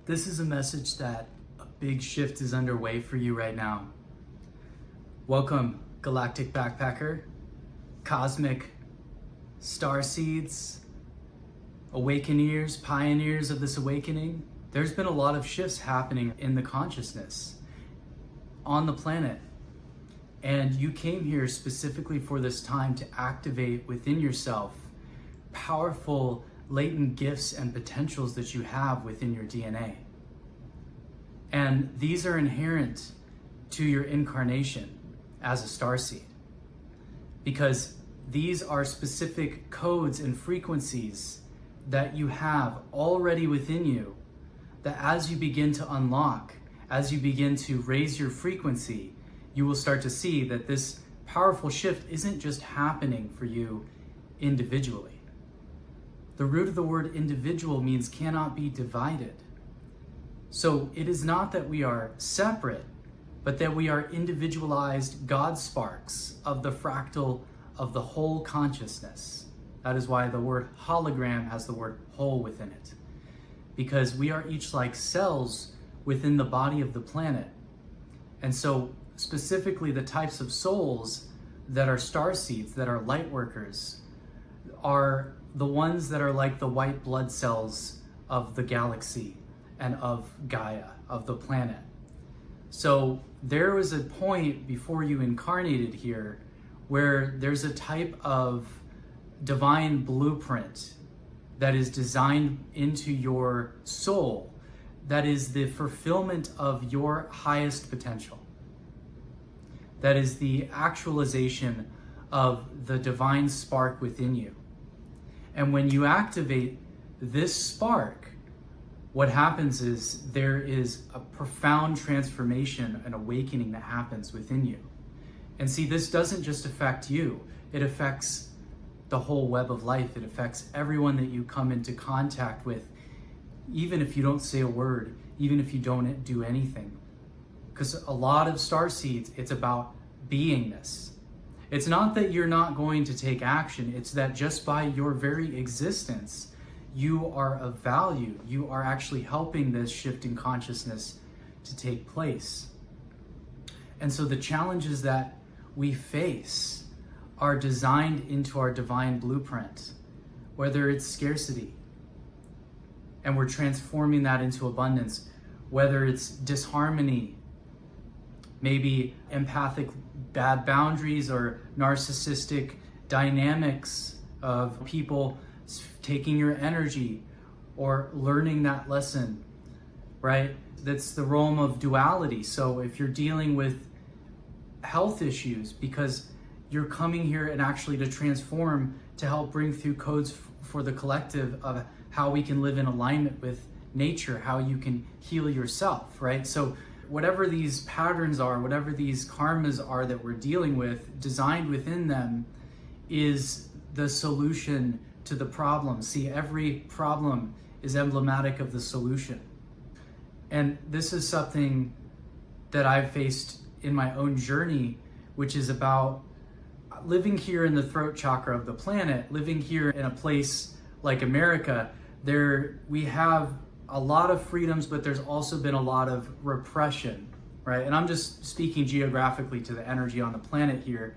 This is a message that a big shift is underway for you right now. Welcome, Galactic Backpacker, Cosmic Starseeds, Awakeneers, pioneers of this awakening. There's been a lot of shifts happening in the consciousness on the planet. And you came here specifically for this time to activate within yourself powerful latent gifts and potentials that you have within your DNA. And these are inherent to your incarnation as a starseed, because these are specific codes and frequencies that you have already within you, that as you begin to unlock, as you begin to raise your frequency, you will start to see that this powerful shift isn't just happening for you individually. The root of the word individual means cannot be divided. So it is not that we are separate, but that we are individualized God sparks of the fractal of the whole consciousness. That is why the word hologram has the word whole within it. Because we are each like cells within the body of the planet. And so specifically the types of souls that are starseeds, that are light workers, are the ones that are like the white blood cells of the galaxy and of Gaia, of the planet. So there was a point before you incarnated here where there's a type of divine blueprint that is designed into your soul that is the fulfillment of your highest potential. That is the actualization of the divine spark within you. And when you activate this spark, what happens is there is a profound transformation, an awakening that happens within you. And see, this doesn't just affect you, it affects the whole web of life. It affects everyone that you come into contact with, even if you don't say a word, even if you don't do anything. Because a lot of starseeds, it's about beingness. It's not that you're not going to take action, it's that just by your very existence, you are of value. You are actually helping this shift in consciousness to take place. And so the challenges that we face are designed into our divine blueprint, whether it's scarcity, and we're transforming that into abundance, whether it's disharmony, maybe empathic bad boundaries or narcissistic dynamics of people taking your energy or learning that lesson, right? That's the realm of duality. So if you're dealing with health issues because you're coming here and actually to transform, to help bring through codes for the collective of how we can live in alignment with nature, how you can heal yourself, right? So whatever these patterns are, whatever these karmas are that we're dealing with, designed within them is the solution to the problem. See, every problem is emblematic of the solution. And this is something that I've faced in my own journey, which is about living here in the throat chakra of the planet, living here in a place like America. There we have a lot of freedoms, but there's also been a lot of repression, right? And I'm just speaking geographically to the energy on the planet here,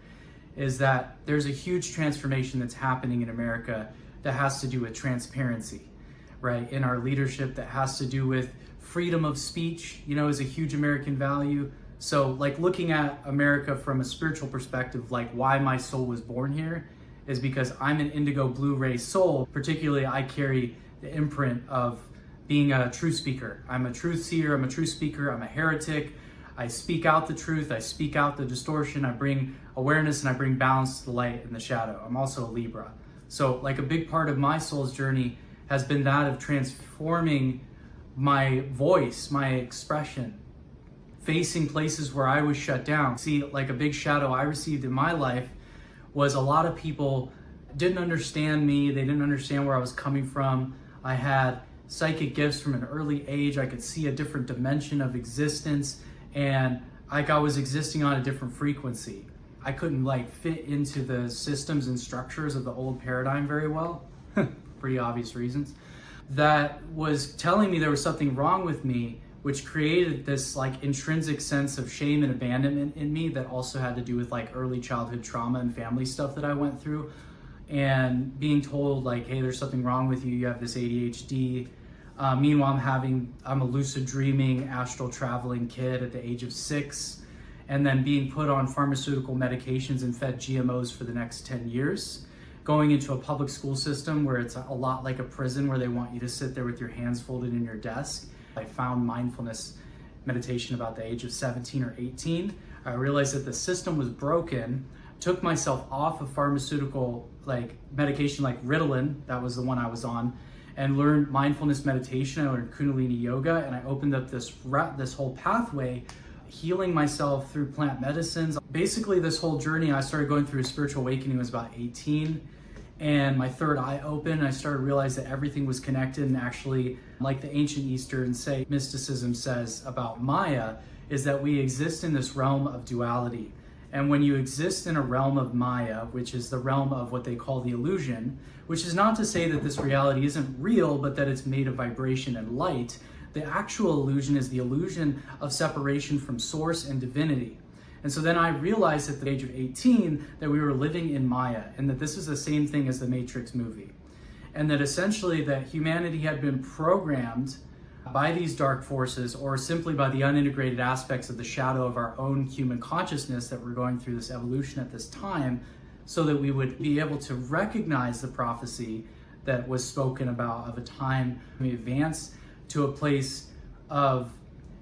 is that there's a huge transformation that's happening in America that has to do with transparency, right? In our leadership, that has to do with freedom of speech, is a huge American value. So like looking at America from a spiritual perspective, like why my soul was born here is because I'm an indigo blue ray soul. Particularly, I carry the imprint of being a true speaker. I'm a truth seer, I'm a true speaker, I'm a heretic. I speak out the truth, I speak out the distortion, I bring awareness and I bring balance to the light and the shadow. I'm also a Libra. So like a big part of my soul's journey has been that of transforming my voice, my expression, facing places where I was shut down. See, like a big shadow I received in my life was a lot of people didn't understand me, they didn't understand where I was coming from. I had psychic gifts from an early age. I could see a different dimension of existence, and like I was existing on a different frequency. I couldn't like fit into the systems and structures of the old paradigm very well, pretty obvious reasons. that was telling me there was something wrong with me, which created this like intrinsic sense of shame and abandonment in me that also had to do with like early childhood trauma and family stuff that I went through. And being told like, hey, there's something wrong with you, you have this ADHD. Meanwhile, I'm a lucid dreaming, astral traveling kid at the age of 6, and then being put on pharmaceutical medications and fed GMOs for the next 10 years. Going into a public school system where it's a lot like a prison, where they want you to sit there with your hands folded in your desk. I found mindfulness meditation about the age of 17 or 18. I realized that the system was broken, took myself off of pharmaceutical like medication like Ritalin, that was the one I was on, and learned mindfulness meditation. I learned Kundalini yoga, and I opened up this whole pathway, healing myself through plant medicines. Basically, this whole journey, I started going through a spiritual awakening, was about 18. And my third eye opened, and I started to realize that everything was connected. And actually, like the ancient Eastern mysticism says about Maya, is that we exist in this realm of duality. And when you exist in a realm of Maya, which is the realm of what they call the illusion, which is not to say that this reality isn't real, but that it's made of vibration and light, the actual illusion is the illusion of separation from source and divinity. And so then I realized at the age of 18 that we were living in Maya, and that this is the same thing as the Matrix movie. And that essentially that humanity had been programmed by these dark forces, or simply by the unintegrated aspects of the shadow of our own human consciousness that we're going through this evolution at this time, so that we would be able to recognize the prophecy that was spoken about of a time we advance to a place of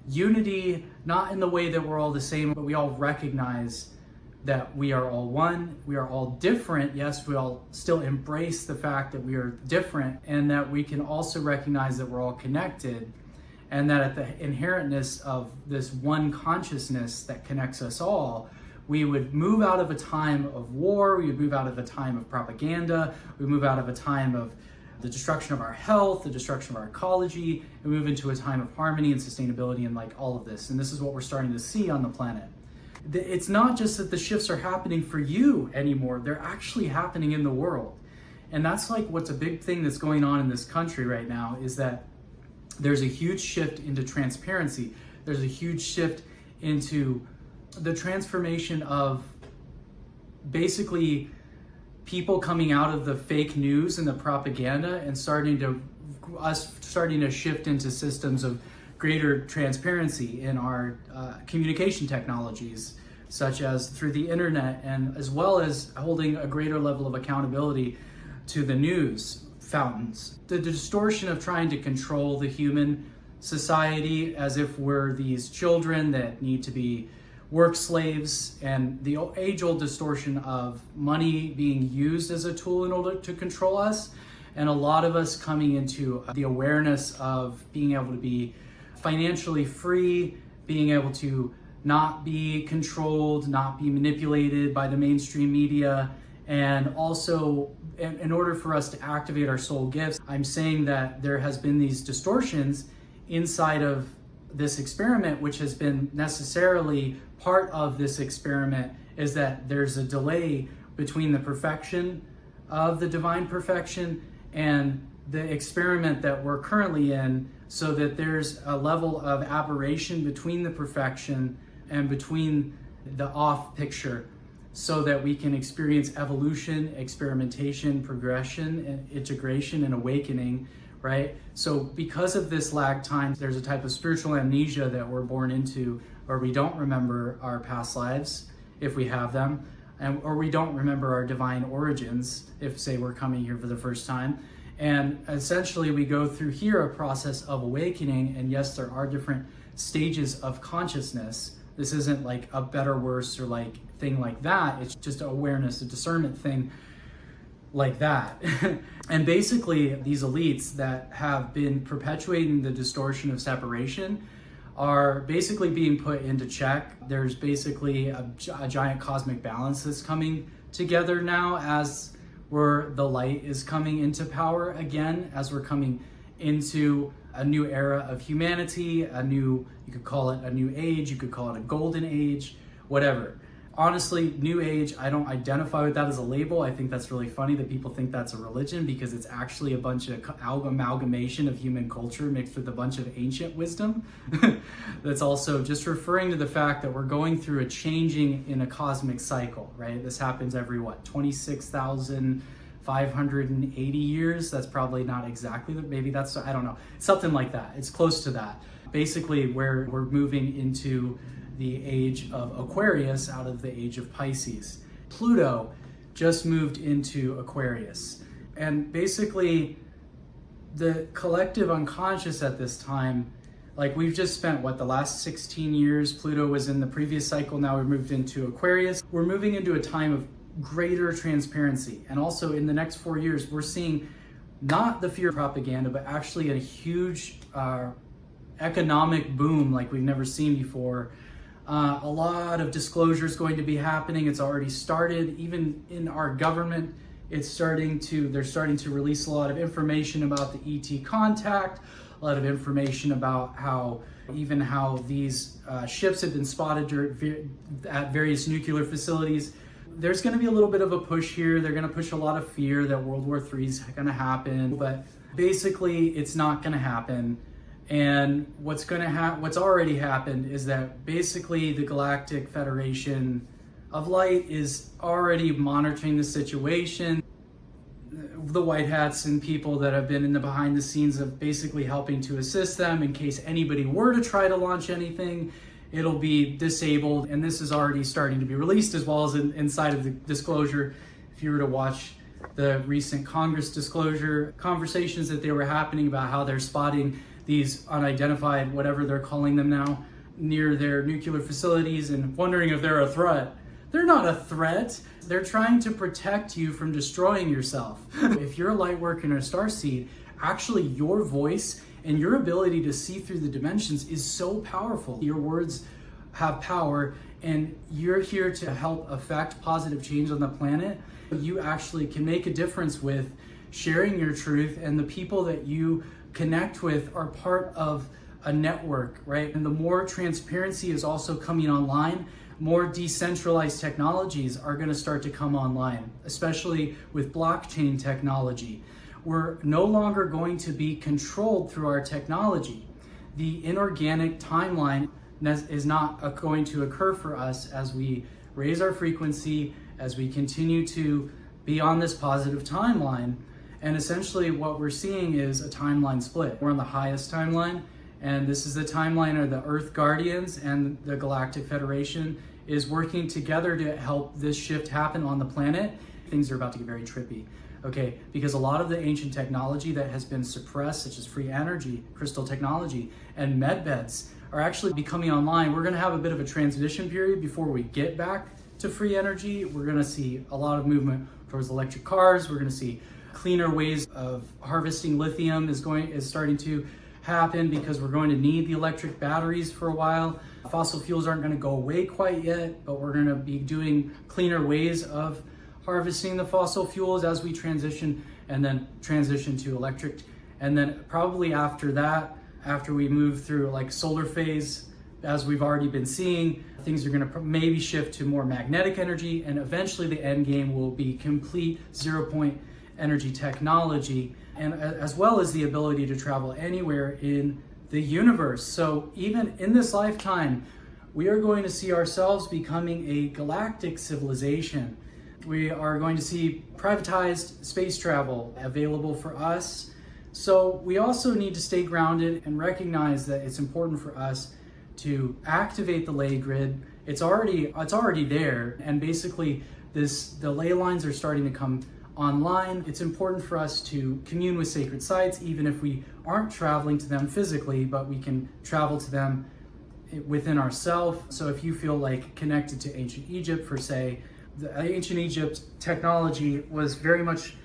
unity, not in the way that we're all the same, but we all recognize that we are all one, we are all different. Yes, we all still embrace the fact that we are different, and that we can also recognize that we're all connected, and that at the inherentness of this one consciousness that connects us all, we would move out of a time of war, we would move out of a time of propaganda, we move out of a time of the destruction of our health, the destruction of our ecology, and move into a time of harmony and sustainability and like all of this. And this is what we're starting to see on the planet. It's not just that the shifts are happening for you anymore, they're actually happening in the world. And that's like what's a big thing that's going on in this country right now, is that there's a huge shift into transparency. There's a huge shift into the transformation of basically people coming out of the fake news and the propaganda and starting to shift into systems of greater transparency in our communication technologies, such as through the internet, and as well as holding a greater level of accountability to the news fountains. The distortion of trying to control the human society as if we're these children that need to be work slaves, and the age-old distortion of money being used as a tool in order to control us, and a lot of us coming into the awareness of being able to be financially free, being able to not be controlled, not be manipulated by the mainstream media, and also in order for us to activate our soul gifts. I'm saying that there has been these distortions inside of this experiment, which has been necessarily part of this experiment, is that there's a delay between the perfection of the divine perfection and the experiment that we're currently in, so that there's a level of aberration between the perfection and between the off picture, so that we can experience evolution, experimentation, progression, and integration and awakening, right? So because of this lag time, there's a type of spiritual amnesia that we're born into, or we don't remember our past lives, if we have them, or we don't remember our divine origins, if say we're coming here for the first time. And essentially we go through here a process of awakening, and yes, there are different stages of consciousness. This isn't like a better, worse, or like thing like that. It's just an awareness, a discernment thing like that. And basically these elites that have been perpetuating the distortion of separation are basically being put into check. There's basically a giant cosmic balance that's coming together now, as where the light is coming into power again, as we're coming into a new era of humanity, you could call it a new age, you could call it a golden age, whatever. Honestly, New Age, I don't identify with that as a label. I think that's really funny that people think that's a religion, because it's actually a bunch of amalgamation of human culture mixed with a bunch of ancient wisdom. That's also just referring to the fact that we're going through a changing in a cosmic cycle, right? This happens every, 26,580 years? That's probably not exactly, maybe that's, I don't know, something like that. It's close to that. Basically, we're moving into the age of Aquarius out of the age of Pisces. Pluto just moved into Aquarius. And basically, the collective unconscious at this time, like we've just spent, the last 16 years, Pluto was in the previous cycle, now we've moved into Aquarius. We're moving into a time of greater transparency. And also in the next 4 years, we're seeing not the fear propaganda, but actually a huge economic boom like we've never seen before. A lot of disclosure is going to be happening. It's already started. Even in our government, they're starting to release a lot of information about the ET contact, a lot of information about how these ships have been spotted at various nuclear facilities. There's going to be a little bit of a push here. They're going to push a lot of fear that World War III is going to happen, but basically it's not going to happen. And what's already happened is that basically the Galactic Federation of Light is already monitoring the situation. The white hats and people that have been in the behind the scenes of basically helping to assist them in case anybody were to try to launch anything, it'll be disabled. And this is already starting to be released, as well as inside of the disclosure. If you were to watch the recent Congress disclosure conversations that they were happening about how they're spotting these unidentified, whatever they're calling them now, near their nuclear facilities and wondering if they're a threat. They're not a threat. They're trying to protect you from destroying yourself. If you're a light worker and a starseed, actually your voice and your ability to see through the dimensions is so powerful. Your words have power, and you're here to help affect positive change on the planet. You actually can make a difference with sharing your truth, and the people that you connect with are part of a network, right? And the more transparency is also coming online, more decentralized technologies are going to start to come online, especially with blockchain technology. We're no longer going to be controlled through our technology. The inorganic timeline is not going to occur for us as we raise our frequency, as we continue to be on this positive timeline. And essentially what we're seeing is a timeline split. We're on the highest timeline, and this is the timeline of the Earth Guardians, and the Galactic Federation is working together to help this shift happen on the planet. Things are about to get very trippy, okay? Because a lot of the ancient technology that has been suppressed, such as free energy, crystal technology, and med beds, are actually becoming online. We're gonna have a bit of a transition period before we get back to free energy. We're gonna see a lot of movement towards electric cars. We're gonna see cleaner ways of harvesting lithium is starting to happen, because we're going to need the electric batteries for a while. Fossil fuels aren't going to go away quite yet, but we're going to be doing cleaner ways of harvesting the fossil fuels as we transition to electric. And then probably after that, after we move through like solar phase, as we've already been seeing, things are going to maybe shift to more magnetic energy, and eventually the end game will be complete 0-point energy technology, and as well as the ability to travel anywhere in the universe. So even in this lifetime, we are going to see ourselves becoming a galactic civilization. We are going to see privatized space travel available for us. So we also need to stay grounded and recognize that it's important for us to activate the ley grid. It's already there, and basically the ley lines are starting to come online. It's important for us to commune with sacred sites, even if we aren't traveling to them physically, but we can travel to them within ourselves. So if you feel like connected to ancient Egypt, for say, the ancient Egypt technology was very much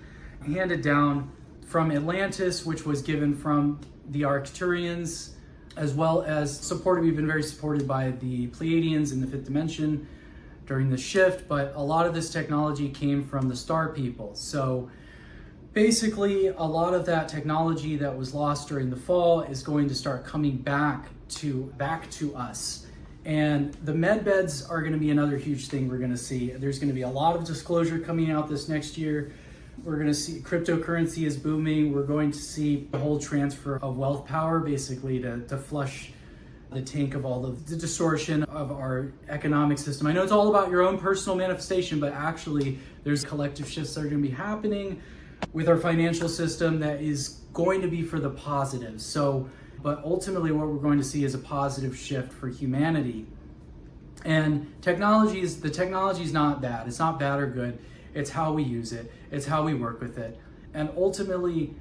handed down from Atlantis, which was given from the Arcturians, as well as we've been very supported by the Pleiadians in the fifth dimension during the shift, but a lot of this technology came from the star people. So basically, a lot of that technology that was lost during the fall is going to start coming back to us. And the med beds are going to be another huge thing we're going to see. There's going to be a lot of disclosure coming out this next year. We're going to see cryptocurrency is booming. We're going to see the whole transfer of wealth power, basically to flush the tank of all of the distortion of our economic system. I know it's all about your own personal manifestation, but actually there's collective shifts that are going to be happening with our financial system that is going to be for the positive. But ultimately what we're going to see is a positive shift for humanity. And the technology is not bad. It's not bad or good. It's how we use it. It's how we work with it. And ultimately,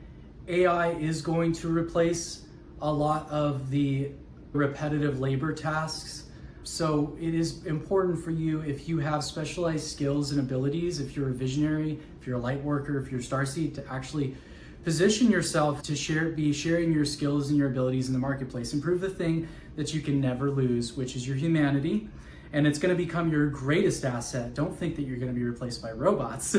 AI is going to replace a lot of the repetitive labor tasks. So it is important for you, if you have specialized skills and abilities, if you're a visionary, if you're a light worker, if you're a starseed, to actually position yourself to be sharing your skills and your abilities in the marketplace. Improve the thing that you can never lose, which is your humanity. And it's going to become your greatest asset. Don't think that you're going to be replaced by robots.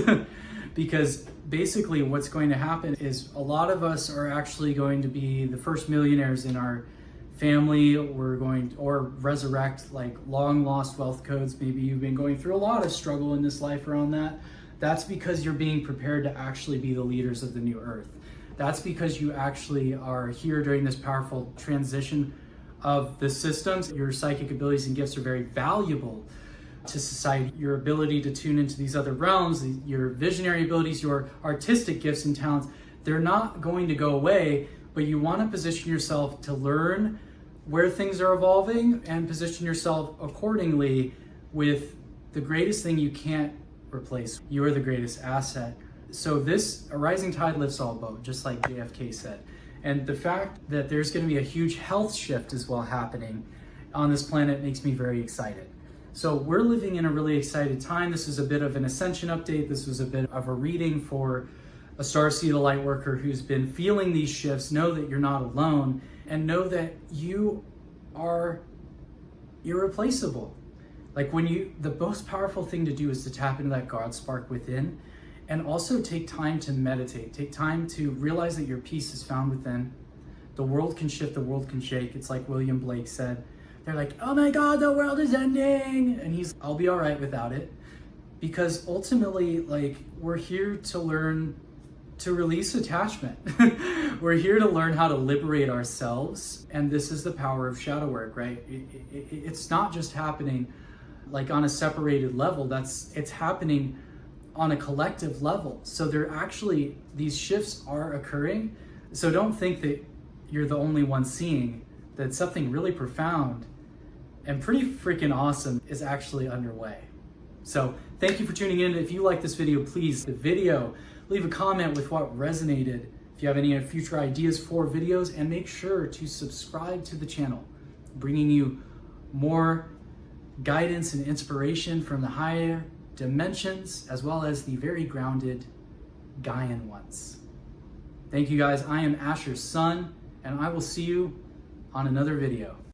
Because basically what's going to happen is a lot of us are actually going to be the first millionaires in our family. Or resurrect like long lost wealth codes. Maybe you've been going through a lot of struggle in this life around that. That's because you're being prepared to actually be the leaders of the new earth. That's because you actually are here during this powerful transition of the systems. Your psychic abilities and gifts are very valuable to society. Your ability to tune into these other realms, your visionary abilities, your artistic gifts and talents, they're not going to go away, but you want to position yourself to learn where things are evolving and position yourself accordingly with the greatest thing you can't replace. You are the greatest asset. So a rising tide lifts all boats, just like JFK said. And the fact that there's going to be a huge health shift as well happening on this planet makes me very excited. So we're living in a really excited time. This is a bit of an ascension update. This was a bit of a reading for a starseed, a light worker who's been feeling these shifts. Know that you're not alone, and know that you are irreplaceable. Like the most powerful thing to do is to tap into that God spark within, and also take time to meditate. Take time to realize that your peace is found within. The world can shift, the world can shake. It's like William Blake said. They're like, oh my God, the world is ending. And I'll be all right without it. Because ultimately, like, we're here to learn to release attachment. We're here to learn how to liberate ourselves. And this is the power of shadow work, right? It's not just happening like on a separated level. It's happening on a collective level. So these shifts are occurring. So don't think that you're the only one seeing that. Something really profound and pretty freaking awesome is actually underway. So thank you for tuning in. If you like this video, please leave a comment with what resonated. If you have any future ideas for videos, and make sure to subscribe to the channel, bringing you more guidance and inspiration from the higher dimensions, as well as the very grounded Gaian ones. Thank you guys. I am Asher's son, and I will see you on another video.